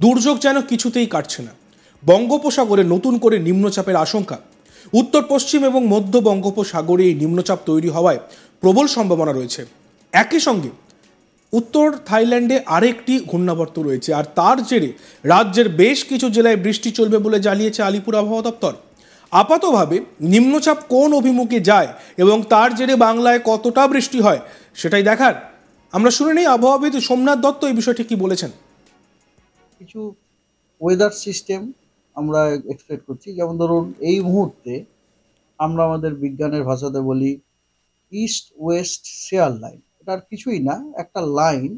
দুর্যোগ যেন কিছুতেই কাটছে না। বঙ্গোপসাগরে নতুন করে নিম্নচাপের আশঙ্কা। উত্তর পশ্চিম এবং মধ্য বঙ্গোপসাগরে এই নিম্নচাপ তৈরি হওয়ায় প্রবল সম্ভাবনা রয়েছে। একই সঙ্গে উত্তর থাইল্যান্ডে আরেকটি ঘূর্ণাবর্ত রয়েছে, আর তার জেরে রাজ্যের বেশ কিছু জেলায় বৃষ্টি চলবে বলে জানিয়েছে আলিপুর আবহাওয়া দপ্তর। আপাতভাবে নিম্নচাপ কোন অভিমুখে যায় এবং তার জেরে বাংলায় কতটা বৃষ্টি হয় সেটাই দেখার। আমরা শুনে নিই আবহাওয়াবিদ সোমনাথ দত্ত এই বিষয়টি কি বলেছেন। কিছু ওয়েদার সিস্টেম আমরা এক্সপেক্ট করছি, যেমন ধরুন এই মুহূর্তে আমরা আমাদের বিজ্ঞানের ভাষাতে বলি ইস্ট ওয়েস্ট শেয়ার লাইন। এটা আর কিছুই না, একটা লাইন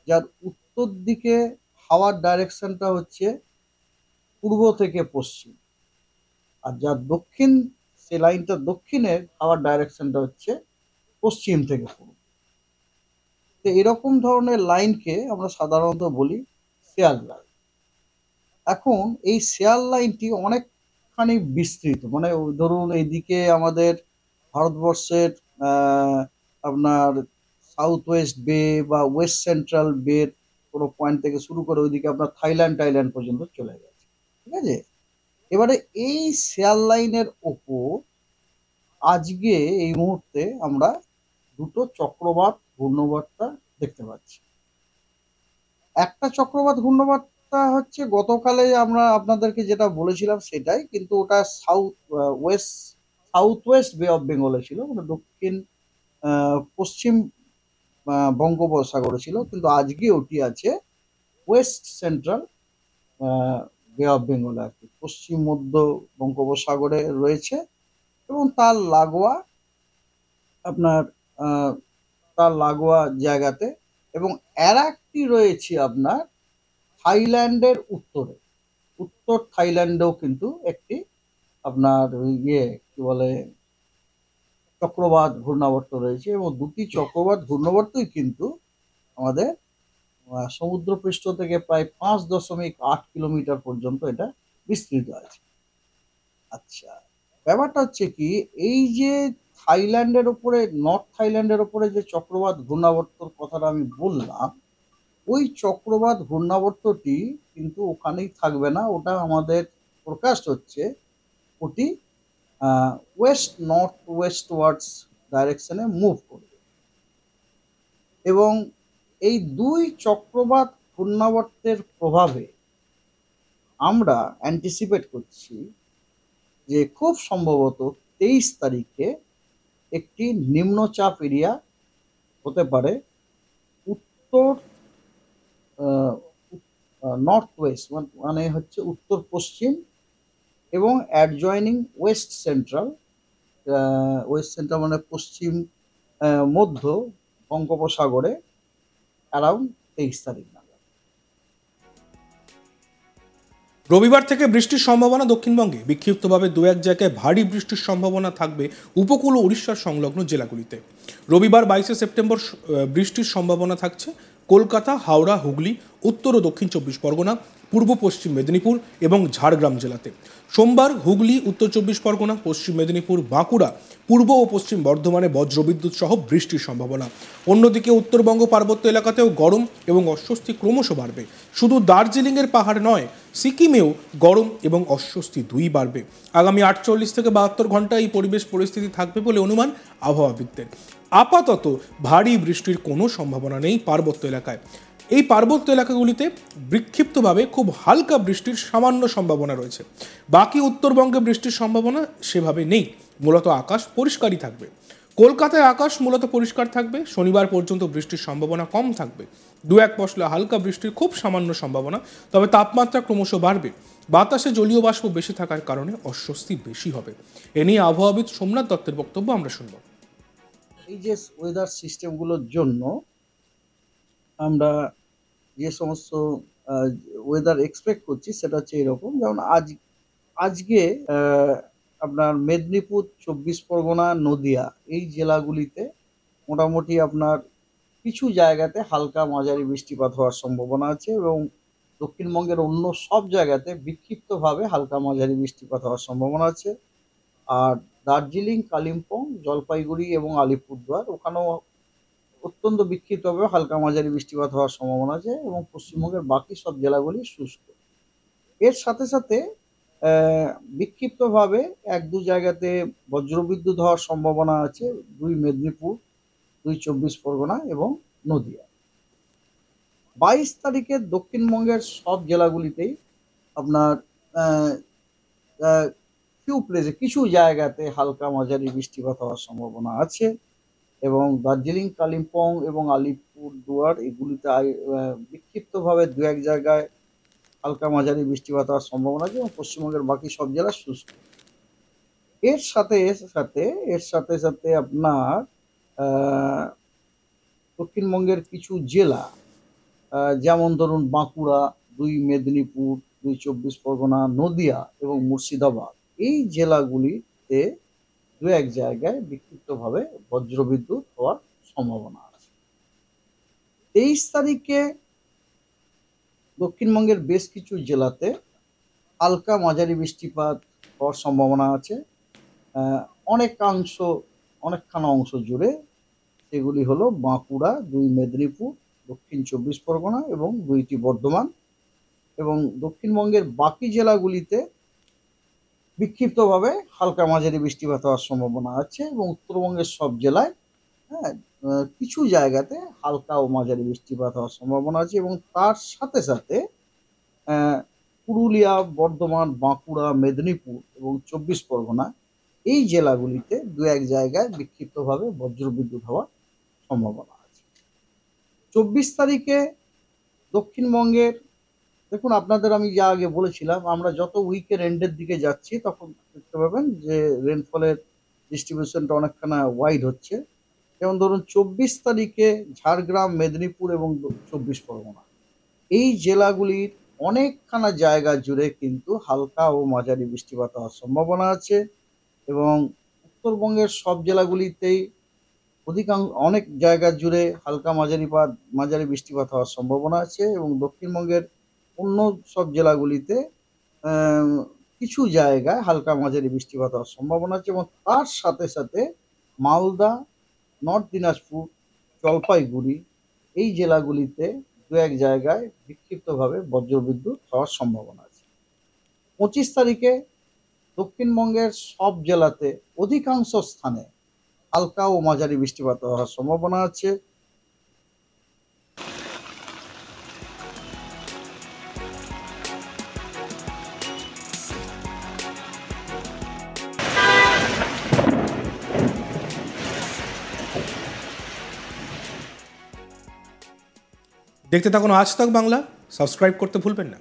যার উত্তর দিকে হাওয়ার ডাইরেকশনটা হচ্ছে পূর্ব থেকে পশ্চিম, আর যার দক্ষিণ, সে লাইনটা দক্ষিণের হাওয়ার ডাইরেকশনটা হচ্ছে পশ্চিম থেকে পূর্ব। তো এরকম ধরনের লাইনকে আমরা সাধারণত বলি শেয়ার লাইন। এখন এই শেয়ার লাইনটি অনেকখানি বিস্তৃত, মানে ধরুন এইদিকে আমাদের ভারতবর্ষের আপনার সাউথ ওয়েস্ট বে বা ওয়েস্ট সেন্ট্রাল বে কোনো পয়েন্ট থেকে শুরু করে ওইদিকে আপনার থাইল্যান্ড পর্যন্ত চলে গেছে, ঠিক আছে। এবারে এই শেয়ার লাইনের ওপর আজকে এই মুহূর্তে আমরা দুটো চক্রবাত ঘূর্ণবার্তা দেখতে পাচ্ছি। একটা চক্রবাত ঘূর্ণবার্তা হচ্ছে গতকালে আমরা আপনাদেরকে যেটা বলেছিলাম সেটাই, কিন্তু ওটা সাউথ ওয়েস্ট বে অফ বেঙ্গলে ছিল, মানে দক্ষিণ পশ্চিম বঙ্গোপসাগরে ছিল, কিন্তু আজকে ওটি আছে ওয়েস্ট সেন্ট্রাল বে অফ বেঙ্গলে, আর কি পশ্চিম মধ্য বঙ্গোপসাগরে রয়েছে। এবং আপনার আহ, তার লাগোয়া জায়গাতে, এবং আর একটি রয়েছে আপনার থাইল্যান্ডের উত্তরে। উত্তর থাইল্যান্ডেও কিন্তু একটি আপনার কি বলে চক্রবাত ঘূর্ণাবর্ত রয়েছে, এবং দুটি চক্রবাত ঘূর্ণাবর্তই কিন্তু আমাদের সমুদ্রপৃষ্ঠ থেকে প্রায় 5.8 কিলোমিটার পর্যন্ত এটা বিস্তৃত আছে। আচ্ছা, ব্যাপারটা হচ্ছে কি, এই যে থাইল্যান্ডের ওপরে, নর্থ থাইল্যান্ডের ওপরে যে চক্রবাত ঘূর্ণাবর্তর কথাটা আমি বললাম, ওই চক্রবাত ঘূর্ণাবর্তটি কিন্তু ওখানেই থাকবে না। ওটা আমাদের ফোরকাস্ট হচ্ছে ওটি ওয়েস্ট নর্থ ওয়েস্ট ওয়ার্ডস ডাইরেকশনে মুভ করবে, এবং এই দুই চক্রবাত ঘূর্ণাবর্তের প্রভাবে আমরা অ্যান্টিসিপেট করছি যে খুব সম্ভবত 23 তারিখে একটি নিম্নচাপ এরিয়া হতে পারে উত্তর নর্থ ওয়েস্ট, মানে হচ্ছে উত্তর পশ্চিম এবং অ্যাডজয়নিং ওয়েস্ট সেন্ট্রাল মানে পশ্চিম মধ্য বঙ্গোপসাগরে অ্যারাউন্ড 23 তারিখ নাগাদ। রবিবার থেকে বৃষ্টির সম্ভাবনা দক্ষিণবঙ্গে, বিক্ষিপ্তভাবে দু এক জায়গায় ভারী বৃষ্টির সম্ভাবনা থাকবে উপকূল ও উড়িষ্যার সংলগ্ন জেলাগুলিতে। রবিবার 22 সেপ্টেম্বর বৃষ্টির সম্ভাবনা থাকছে কলকাতা, হাওড়া, হুগলি, উত্তর ও দক্ষিণ 24 পরগনা, পূর্ব পশ্চিম মেদিনীপুর এবং ঝাড়গ্রাম জেলাতে। সোমবার হুগলি, উত্তর 24 পরগনা, পশ্চিম মেদিনীপুর, বাঁকুড়া, পূর্ব ও পশ্চিম বর্ধমানে বজ্রবিদ্যুৎ সহ বৃষ্টির সম্ভাবনা। অন্যদিকে উত্তরবঙ্গ পার্বত্য এলাকাতেও গরম এবং অস্বস্তি ক্রমশ বাড়বে। শুধু দার্জিলিংয়ের পাহাড় নয়, সিকিমেও গরম এবং অস্বস্তি দুই বাড়বে। আগামী 48 থেকে 72 ঘন্টা এই পরিবেশ পরিস্থিতি থাকবে বলে অনুমান আবহাওয়াবিদদের। আপাতত ভারী বৃষ্টির কোনো সম্ভাবনা নেই পার্বত্য এলাকায়। এই পার্বত্য এলাকাগুলিতে বিক্ষিপ্তভাবে খুব হালকা বৃষ্টির সামান্য সম্ভাবনা রয়েছে। বাকি উত্তরবঙ্গে বৃষ্টির সম্ভাবনা সেভাবে নেই, মূলত আকাশ পরিষ্কারই থাকবে। কলকাতায় আকাশ মূলত পরিষ্কার থাকবে, শনিবার পর্যন্ত বৃষ্টির সম্ভাবনা কম থাকবে। দু এক পশলা হালকা বৃষ্টির খুব সামান্য সম্ভাবনা, তবে তাপমাত্রা ক্রমশ বাড়বে। বাতাসে জলীয় বাষ্প বেশি থাকার কারণে অস্বস্তি বেশি হবে। এ নিয়ে আবহাওয়াবিদ সোমনাথ দত্তের বক্তব্য আমরা শুনব। এই যে ওয়েদার সিস্টেমগুলোর জন্য আমরা যে সমস্ত ওয়েদার এক্সপেক্ট করছি সেটা হচ্ছে এরকম, যেমন আজকে আপনার মেদিনীপুর, 24 পরগনা, নদিয়া এই জেলাগুলিতে মোটামুটি আপনার কিছু জায়গাতে হালকা মাঝারি বৃষ্টিপাত হওয়ার সম্ভাবনা আছে, এবং দক্ষিণবঙ্গের অন্য সব জায়গাতে বিক্ষিপ্তভাবে হালকা মাঝারি বৃষ্টিপাত হওয়ার সম্ভাবনা আছে। আর দার্জিলিং, কালিম্পং, জলপাইগুড়ি এবং আলিপুরদুয়ার, ওখানেও অত্যন্ত বিক্ষিপ্তভাবে হালকা মাঝারি বৃষ্টিপাত হওয়ার সম্ভাবনা আছে এবং পশ্চিমবঙ্গের বাকি সব জেলাগুলি শুষ্ক। এর সাথে সাথে বিক্ষিপ্তভাবে ১-২ জায়গাতে বজ্রবিদ্যুৎ হওয়ার সম্ভাবনা আছে ২ মেদিনীপুর, ২ চব্বিশ পরগনা এবং নদীয়া। ২২ তারিখে দক্ষিণবঙ্গের সব জেলাগুলিতেই আপনার আহ, আহ, কিছু জায়গাতে হালকা মাঝারি বৃষ্টিপাত হওয়ার সম্ভাবনা আছে এবং দার্জিলিং, কালিম্পং এবং আলিপুরদুয়ার এগুলিতে বিক্ষিপ্তভাবে ২-১ জায়গায় হালকা মাঝারি বৃষ্টিপাত হওয়ার সম্ভাবনা আছে এবং পশ্চিমবঙ্গের বাকি সব জেলা শুষ্ক। এর সাথে আপনার আহ, দক্ষিণবঙ্গের কিছু জেলা যেমন ধরুন বাঁকুড়া, ২ মেদিনীপুর, ২ চব্বিশ পরগনা, নদিয়া এবং মুর্শিদাবাদ এই জেলাগুলিতে ২-১ জায়গায় বিক্ষিপ্তভাবে বজ্রবিদ্যুৎ হওয়ার সম্ভাবনা আছে। ২৩ তারিখে দক্ষিণবঙ্গের বেশ কিছু জেলাতে হালকা মাঝারি বৃষ্টিপাত হওয়ার সম্ভাবনা আছে অনেকখানা অংশ জুড়ে। সেগুলি হলো বাঁকুড়া, ২ মেদিনীপুর, দক্ষিণ চব্বিশ পরগনা এবং ২টি বর্ধমান এবং দক্ষিণবঙ্গের বাকি জেলাগুলিতে বিক্ষিপ্তভাবে হালকা মাঝারি বৃষ্টিপাত হওয়ার সম্ভাবনা আছে এবং উত্তরবঙ্গের সব জেলায় হ্যাঁ কিছু জায়গাতে হালকা ও মাঝারি বৃষ্টিপাত হওয়ার সম্ভাবনা আছে এবং তার সাথে সাথে পুরুলিয়া, বর্ধমান, বাঁকুড়া, মেদিনীপুর এবং চব্বিশ পরগনা এই জেলাগুলিতে ২-১ জায়গায় বিক্ষিপ্তভাবে বজ্রবিদ্যুৎ হওয়ার সম্ভাবনা আছে। ২৪ তারিখে দক্ষিণবঙ্গের দেখুন আপনাদের আমি যা আগে বলেছিলাম আমরা যত উইকের এন্ডের দিকে যাচ্ছি তখন দেখতে পাবেন যে রেনফলের ডিস্ট্রিবিউশনটা অনেকখানা ওয়াইড হচ্ছে। যেমন ধরুন ২৪ তারিখে ঝাড়গ্রাম, মেদিনীপুর এবং চব্বিশ পরগনা এই জেলাগুলির অনেকখানা জায়গা জুড়ে কিন্তু হালকা ও মাঝারি বৃষ্টিপাত হওয়ার সম্ভাবনা আছে এবং উত্তরবঙ্গের সব জেলাগুলিতেই অনেক জায়গা জুড়ে হালকা মাঝারি বৃষ্টিপাত হওয়ার সম্ভাবনা আছে এবং দক্ষিণবঙ্গের অন্য সব জেলাগুলিতে কিছু জায়গায় হালকা মাঝারি বৃষ্টিপাত হওয়ার সম্ভাবনা আছে এবং তার সাথে সাথে মালদা, নর্থ দিনাজপুর, জলপাইগুড়ি এই জেলাগুলিতে ২-১ জায়গায় বিক্ষিপ্তভাবে বজ্রবিদ্যুৎ হওয়ার সম্ভাবনা আছে। ২৫ তারিখে দক্ষিণবঙ্গের সব জেলাতে অধিকাংশ স্থানে হালকা ও মাঝারি বৃষ্টিপাত হওয়ার সম্ভাবনা আছে। দেখতে থাকুন আজ তাক বাংলা, সাবস্ক্রাইব করতে ভুলবেন না।